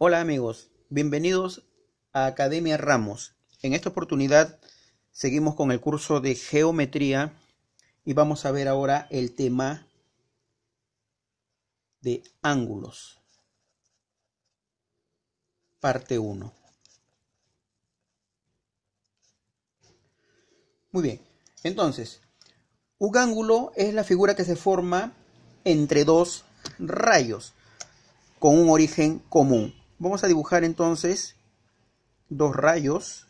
Hola amigos, bienvenidos a Academia Ramos. En esta oportunidad seguimos con el curso de geometría y vamos a ver ahora el tema de ángulos, parte 1. Muy bien, entonces, un ángulo es la figura que se forma entre dos rayos con un origen común. Vamos a dibujar entonces dos rayos,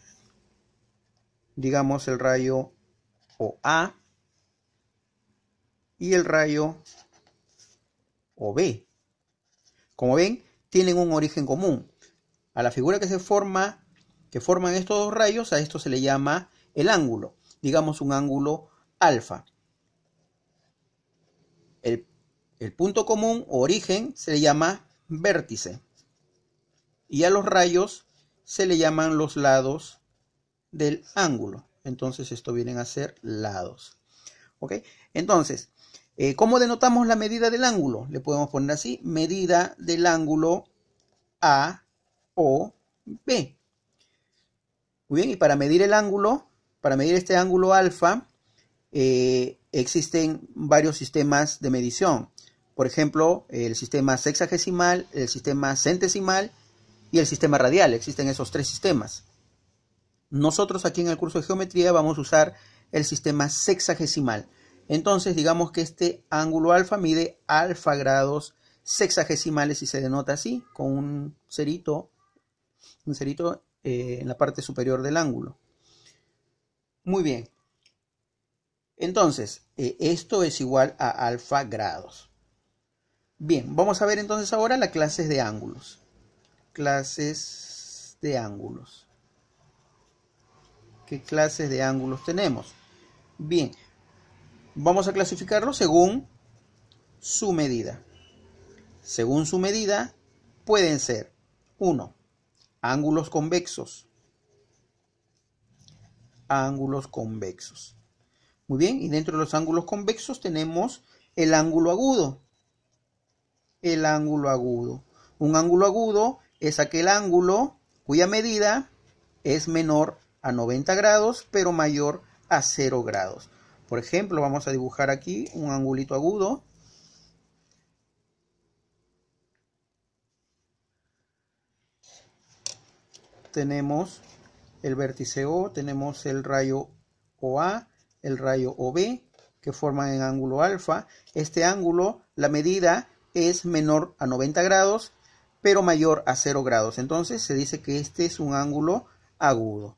digamos el rayo OA y el rayo OB. Como ven, tienen un origen común. A la figura que forman estos dos rayos, a esto se le llama el ángulo. Digamos un ángulo alfa. El punto común o origen se le llama vértice. Y a los rayos se le llaman los lados del ángulo. Entonces esto vienen a ser lados. ¿Ok? Entonces, ¿cómo denotamos la medida del ángulo? Le podemos poner así, medida del ángulo A o B. Muy bien, y para medir el ángulo, para medir este ángulo alfa, existen varios sistemas de medición. Por ejemplo, el sistema sexagesimal, el sistema centesimal y el sistema radial. Existen esos tres sistemas. Nosotros aquí en el curso de geometría vamos a usar el sistema sexagesimal. Entonces, digamos que este ángulo alfa mide alfa grados sexagesimales y se denota así, con un cerito en la parte superior del ángulo. Muy bien. Entonces, esto es igual a alfa grados. Bien, vamos a ver entonces ahora las clases de ángulos. Clases de ángulos. ¿Qué clases de ángulos tenemos? Bien, vamos a clasificarlos según su medida. Según su medida, pueden ser 1. Ángulos convexos. Ángulos convexos. Muy bien, y dentro de los ángulos convexos tenemos el ángulo agudo. El ángulo agudo. Un ángulo agudo es aquel ángulo cuya medida es menor a 90 grados, pero mayor a 0 grados. Por ejemplo, vamos a dibujar aquí un angulito agudo. Tenemos el vértice O, tenemos el rayo OA, el rayo OB, que forman el ángulo alfa. Este ángulo, la medida es menor a 90 grados, pero mayor a 0 grados. Entonces se dice que este es un ángulo agudo.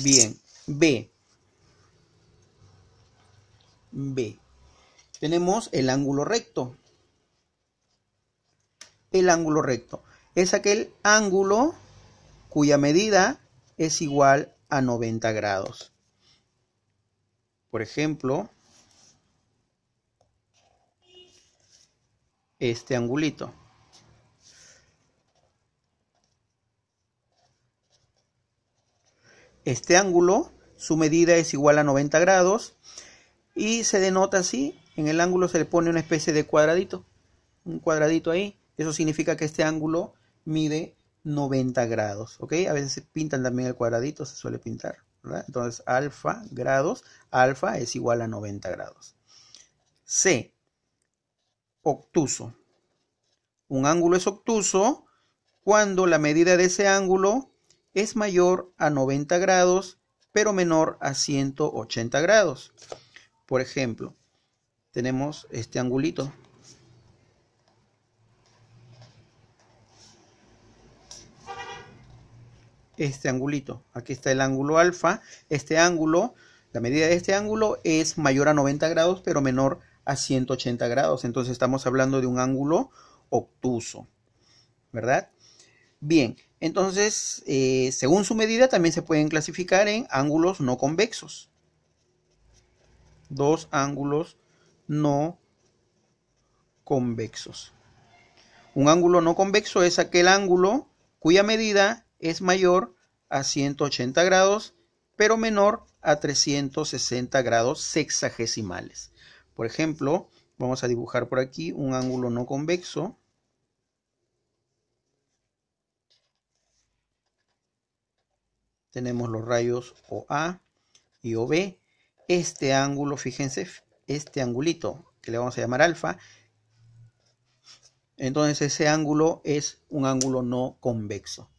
Bien, B. Tenemos el ángulo recto. El ángulo recto es aquel ángulo cuya medida es igual a 90 grados. Por ejemplo, este angulito. Este ángulo, su medida es igual a 90 grados y se denota así. En el ángulo se le pone una especie de cuadradito. Un cuadradito ahí. Eso significa que este ángulo mide 90 grados. ¿Ok? A veces se pintan también el cuadradito, se suele pintar, ¿verdad? Entonces, alfa grados, alfa es igual a 90 grados. C. Obtuso. Un ángulo es obtuso cuando la medida de ese ángulo es mayor a 90 grados, pero menor a 180 grados. Por ejemplo, tenemos este angulito. Este angulito. Aquí está el ángulo alfa. Este ángulo, la medida de este ángulo es mayor a 90 grados, pero menor a 180 grados. Entonces estamos hablando de un ángulo obtuso, ¿verdad? Bien, entonces, según su medida también se pueden clasificar en ángulos no convexos. Dos ángulos no convexos. Un ángulo no convexo es aquel ángulo cuya medida es mayor a 180 grados, pero menor a 360 grados sexagesimales. Por ejemplo, vamos a dibujar por aquí un ángulo no convexo. Tenemos los rayos OA y OB. Este ángulo, fíjense, este angulito que le vamos a llamar alfa, entonces ese ángulo es un ángulo no convexo.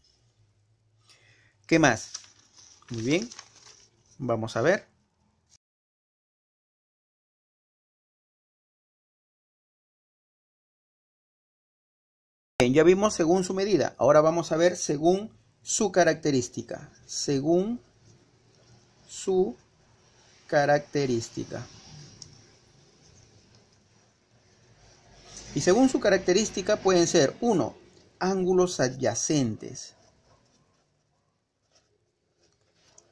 ¿Qué más? Muy bien, vamos a ver. Bien, ya vimos según su medida. Ahora vamos a ver según su característica. Según su característica. Y según su característica pueden ser 1. Ángulos adyacentes.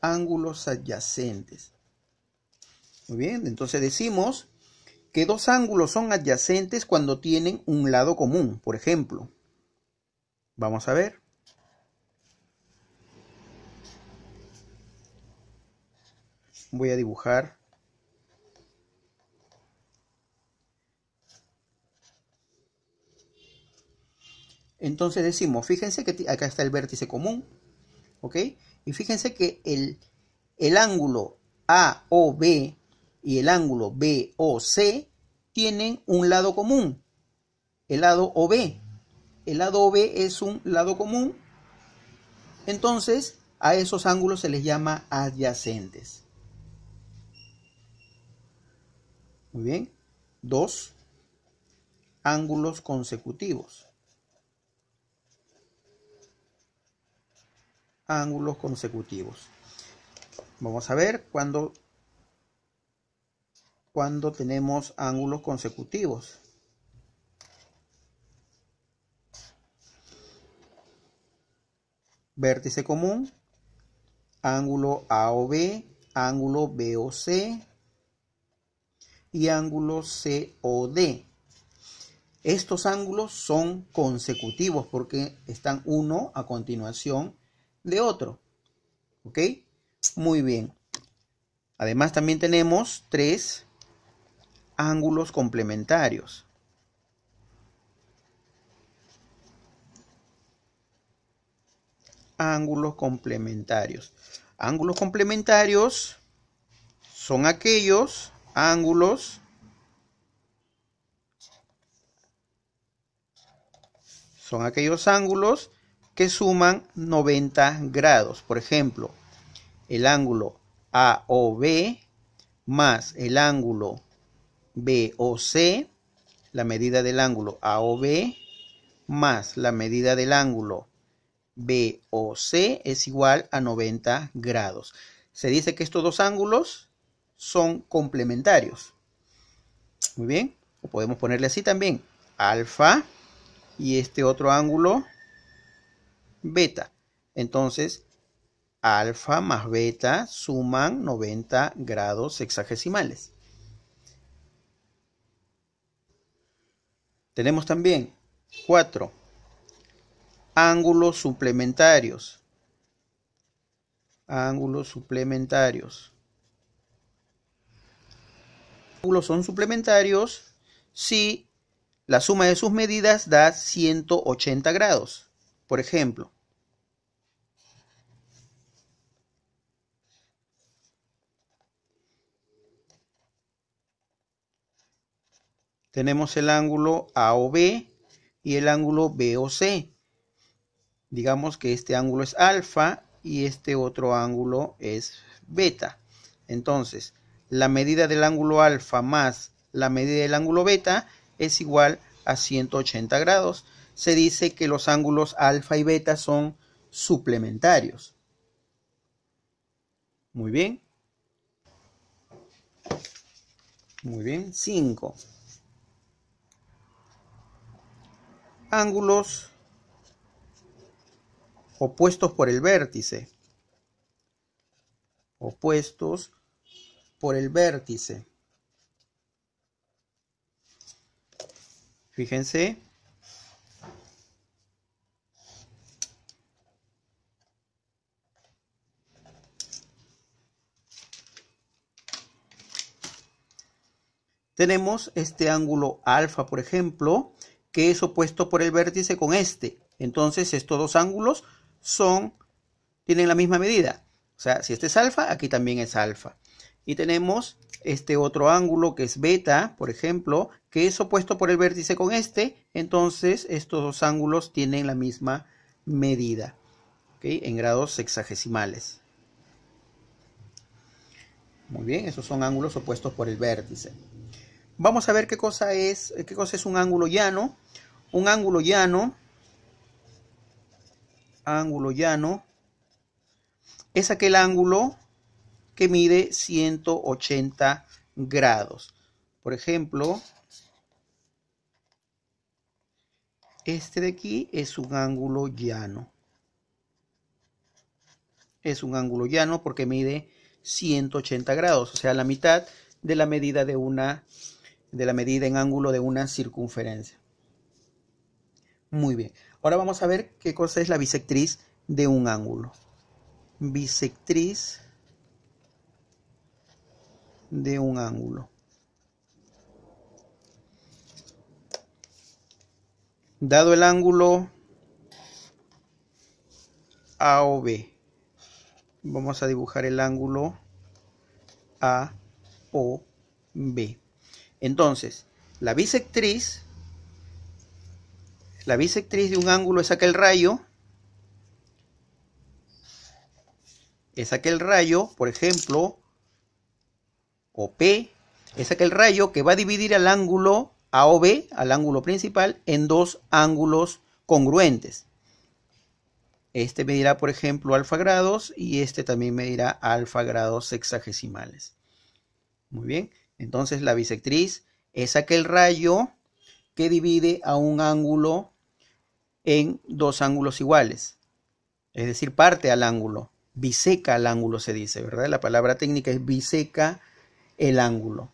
Ángulos adyacentes. Muy bien, entonces decimos que dos ángulos son adyacentes cuando tienen un lado común. Por ejemplo, vamos a ver. Voy a dibujar. Entonces decimos, fíjense que acá está el vértice común, ¿ok? Y fíjense que el ángulo AOB y el ángulo BOC tienen un lado común, el lado OB. El lado OB es un lado común, entonces a esos ángulos se les llama adyacentes. Muy bien, 2 ángulos consecutivos. Ángulos consecutivos. Vamos a ver cuando tenemos ángulos consecutivos. Vértice común, ángulo AOB, ángulo BOC y ángulo COD. Estos ángulos son consecutivos porque están uno a continuación de otro. ¿Ok? Muy bien. Además también tenemos 3 ángulos complementarios. Ángulos complementarios. Ángulos complementarios son aquellos ángulos que suman 90 grados. Por ejemplo, el ángulo AOB más el ángulo BOC, la medida del ángulo AOB más la medida del ángulo BOC es igual a 90 grados. Se dice que estos dos ángulos son complementarios. Muy bien, o podemos ponerle así también, alfa y este otro ángulo beta. Entonces, alfa más beta suman 90 grados sexagesimales. Tenemos también 4 ángulos suplementarios. Ángulos suplementarios. Los ángulos son suplementarios si la suma de sus medidas da 180 grados. Por ejemplo, tenemos el ángulo AOB y el ángulo BOC. Digamos que este ángulo es alfa y este otro ángulo es beta. Entonces, la medida del ángulo alfa más la medida del ángulo beta es igual a 180 grados. Se dice que los ángulos alfa y beta son suplementarios. Muy bien. Muy bien. 5. Ángulos opuestos por el vértice. Opuestos por el vértice. Fíjense. Tenemos este ángulo alfa, por ejemplo, que es opuesto por el vértice con este. Entonces, estos dos ángulos tienen la misma medida. O sea, si este es alfa, aquí también es alfa. Y tenemos este otro ángulo que es beta, por ejemplo, que es opuesto por el vértice con este. Entonces, estos dos ángulos tienen la misma medida, ¿okay? En grados sexagesimales. Muy bien, esos son ángulos opuestos por el vértice. Vamos a ver qué cosa es un ángulo llano. Un ángulo llano es aquel ángulo que mide 180 grados. Por ejemplo, este de aquí es un ángulo llano. Es un ángulo llano porque mide 180 grados, o sea, la mitad de la medida en ángulo de una circunferencia. Muy bien. Ahora vamos a ver qué cosa es la bisectriz de un ángulo. Bisectriz de un ángulo. Dado el ángulo AOB, vamos a dibujar el ángulo AOB. Entonces, la bisectriz de un ángulo es aquel rayo. Por ejemplo, OP, es aquel rayo que va a dividir al ángulo AOB, al ángulo principal, en dos ángulos congruentes. Este medirá, por ejemplo, alfa grados y este también medirá alfa grados sexagesimales. Muy bien, entonces la bisectriz es aquel rayo que divide a un ángulo en dos ángulos iguales. Es decir, parte al ángulo, biseca al ángulo se dice, ¿verdad? La palabra técnica es biseca el ángulo.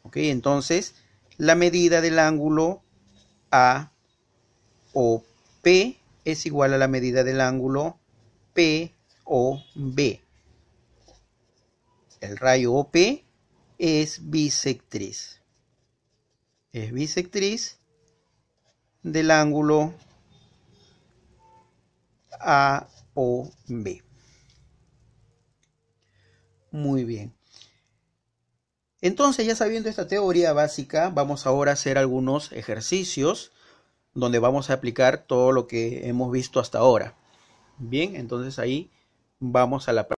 ¿Ok? Entonces, la medida del ángulo AOP es igual a la medida del ángulo POB. El rayo OP es bisectriz. Es bisectriz del ángulo AOB. Muy bien. Entonces, ya sabiendo esta teoría básica, vamos ahora a hacer algunos ejercicios donde vamos a aplicar todo lo que hemos visto hasta ahora. Bien, entonces ahí vamos a la práctica.